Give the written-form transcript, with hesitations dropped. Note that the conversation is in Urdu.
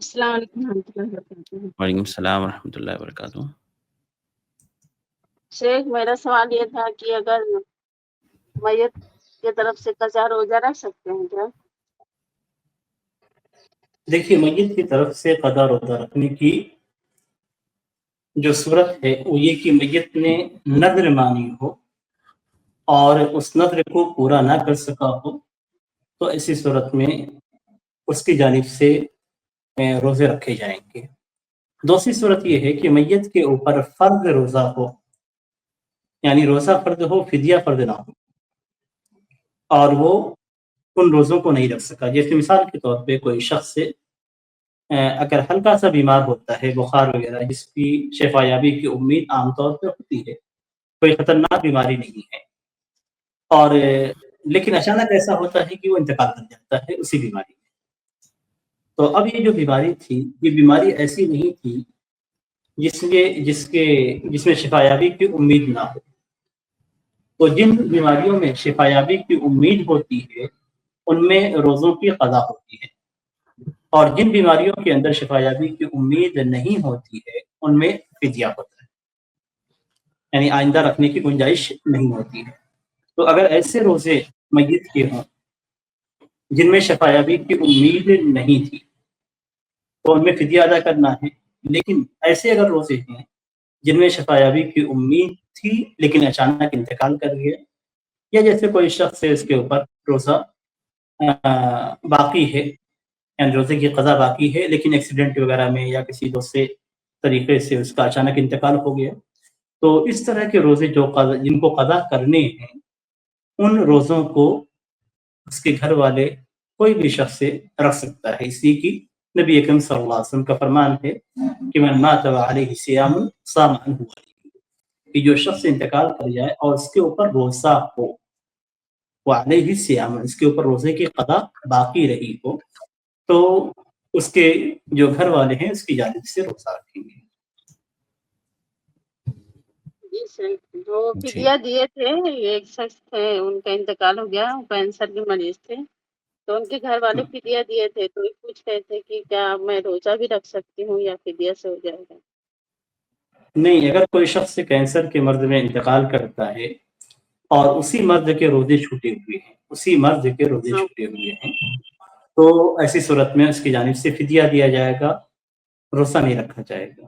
السلام علیکم ورحمۃ اللہ وبرکاتہ۔ وعلیکم السلام ورحمۃ اللہ وبرکاتہ۔ شیخ میرا سوال یہ تھا کہ اگر میت کی طرف سے قضا روزہ رکھ سکتے ہیں کیا؟ دیکھیے، میت کی طرف سے قضا روزہ رکھنے کی جو صورت ہے وہ یہ کہ میت نے نذر مانی ہو اور اس نذر کو پورا نہ کر سکا ہو تو ایسی صورت میں اس کی جانب سے روزے رکھے جائیں گے۔ دوسری صورت یہ ہے کہ میت کے اوپر فرض روزہ ہو، یعنی روزہ فرض ہو، فدیہ فرض نہ ہو، اور وہ ان روزوں کو نہیں رکھ سکا۔ جیسے مثال کے طور پہ کوئی شخص اگر ہلکا سا بیمار ہوتا ہے، بخار وغیرہ، جس کی شفا یابی کی امید عام طور پہ ہوتی ہے، کوئی خطرناک بیماری نہیں ہے، اور لیکن اچانک ایسا ہوتا ہے کہ وہ انتقال کر جاتا ہے اسی بیماری میں، تو اب یہ جو بیماری تھی، یہ بیماری ایسی نہیں تھی جس میں شفا یابی کی امید نہ ہو۔ تو جن بیماریوں میں شفا یابی کی امید ہوتی ہے ان میں روزوں کی قضا ہوتی ہے، اور جن بیماریوں کے اندر شفا یابی کی امید نہیں ہوتی ہے ان میں فدیہ ہوتا ہے، یعنی آئندہ رکھنے کی گنجائش نہیں ہوتی ہے۔ تو اگر ایسے روزے میت کے ہوں جن میں شفا یابی کی امید نہیں تھی تو ان میں فدیہ ادا کرنا ہے، لیکن ایسے اگر روزے ہیں جن میں شفا یابی کی امید تھی لیکن اچانک انتقال کر گیا، یا جیسے کوئی شخص ہے اس کے اوپر روزہ باقی ہے، یعنی روزے کی قضا باقی ہے لیکن ایکسیڈنٹ وغیرہ میں یا کسی دوسرے طریقے سے اس کا اچانک انتقال ہو گیا، تو اس طرح کے روزے جن کو قضا کرنے ہیں ان روزوں کو اس کے گھر والے کوئی بھی شخص رکھ سکتا ہے، اس لیے کہ نبی اکرم صلی اللہ علیہ وسلم کا فرمان ہے کہ من مات وعلیہ صیام صام عنہ ولی، کہ جو شخص انتقال کر جائے اور اس کے اوپر روزہ ہو، وعلیہ صیام، اس کے اوپر روزے کی قضا باقی رہی ہو، تو اس کے جو گھر والے ہیں اس کی جانب سے روزہ رکھیں گے۔ جی سر، جو فدیہ دیے تھے، ایک شخص تھے ان کا انتقال ہو گیا، کینسر کے مریض تھے، تو ان کے گھر والے فدیہ دیے تھے، تو یہ پوچھ رہے تھے کہ کیا میں روزہ بھی رکھ سکتی ہوں یا فدیہ سے ہو جائے گا؟ نہیں، اگر کوئی شخص کینسر کے مرض میں انتقال کرتا ہے اور اسی مرض کے روزے چھوٹے ہوئے ہیں تو ایسی صورت میں اس کی جانب سے فدیہ دیا جائے گا، روزہ نہیں رکھا جائے گا۔